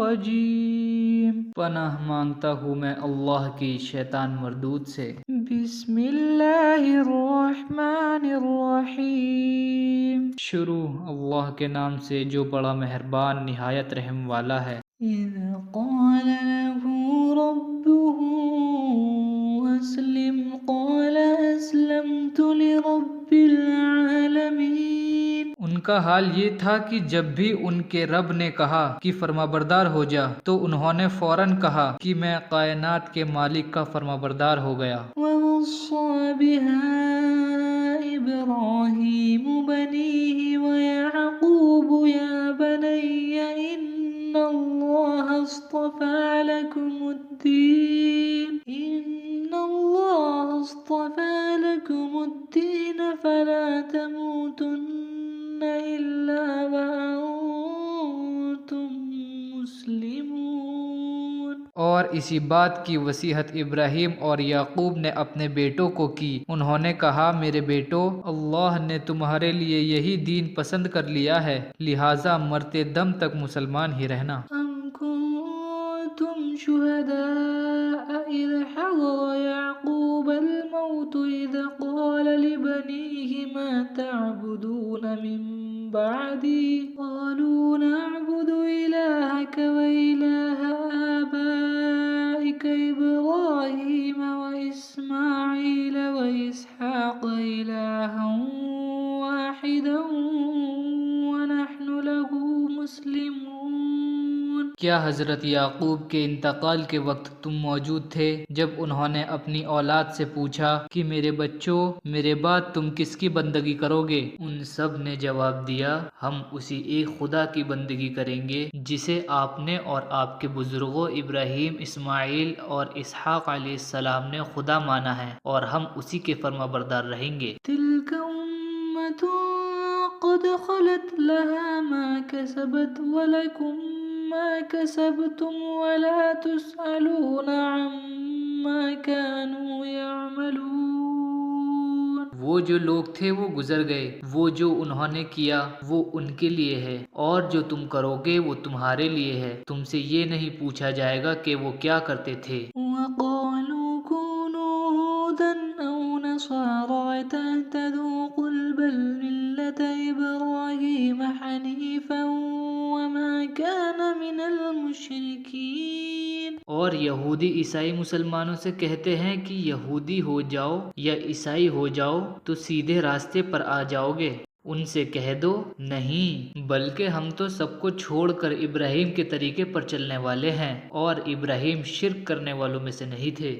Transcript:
الرجیم، پناہ مانگتا ہوں میں اللہ کی شیطان مردود سے۔ بسم اللہ الرحمن الرحیم، شروع اللہ کے نام سے جو بڑا مہربان نہایت رحم والا ہے۔ اذ قال له ربه اسلم قال اسلمت لرب العالمین، ان کا حال یہ تھا کہ جب بھی ان کے رب نے کہا کہ فرمانبردار ہو جا تو انہوں نے فوراً کہا کہ میں کائنات کے مالک کا فرمانبردار ہو گیا۔ وَوَصَّى بِهَا إِبْرَاهِيمُ بَنِيهِ وَيَعْقُوبُ يَا بَنِيَّ إِنَّ اللَّهَ اصْطَفَى لَكُمُ الدِّينَ فَلَا تَمُوتُنَّ إِلَّا وَأَنْتُمْ مسلمون۔ اور اسی بات کی وصیحت ابراہیم اور یعقوب نے اپنے بیٹوں کو کی۔ انہوں نے کہا میرے بیٹو، اللہ نے تمہارے لیے یہی دین پسند کر لیا ہے، لہٰذا مرتے دم تک مسلمان ہی رہنا۔ ام کنتم شہداء اذ حضر یعقوب الموت اذ قال لبنیہ ما تعبدون من بعدی قالوا نعبد الہک وإلہ آبائک ابراہیم وإسماعیل وإسحاق الہا واحدا ونحن له مسلمون۔ کیا حضرت یعقوب کے انتقال کے وقت تم موجود تھے جب انہوں نے اپنی اولاد سے پوچھا کہ میرے بچوں، میرے بعد تم کس کی بندگی کرو گے؟ ان سب نے جواب دیا ہم اسی ایک خدا کی بندگی کریں گے جسے آپ نے اور آپ کے بزرگوں ابراہیم، اسماعیل اور اسحاق علیہ السلام نے خدا مانا ہے، اور ہم اسی کے فرمانبردار رہیں گے۔ تلک امۃ قد خلت لها ما کسبت ولکم ما کسبتم ولا تسألون عما كانوا يعملون۔ وہ جو لوگ تھے وہ گزر گئے، وہ جو انہوں نے کیا وہ ان کے لیے ہے، اور جو تم کرو گے وہ تمہارے لیے ہے، تم سے یہ نہیں پوچھا جائے گا کہ وہ کیا کرتے تھے۔ وَقَالُوا كُونُوا هُودًا أَوْ نَصَارَىٰ تَهْتَدُوا قُلْ بَلْ مِلَّةَ إِبْرَاهِيمَ حَنِيفًا وَمَا كَانَ مِنَ الْمُشْرِكِينَ، اور یہودی عیسائی مسلمانوں سے کہتے ہیں کہ یہودی ہو جاؤ یا عیسائی ہو جاؤ تو سیدھے راستے پر آ جاؤ گے۔ ان سے کہہ دو نہیں، بلکہ ہم تو سب کو چھوڑ کر ابراہیم کے طریقے پر چلنے والے ہیں، اور ابراہیم شرک کرنے والوں میں سے نہیں تھے۔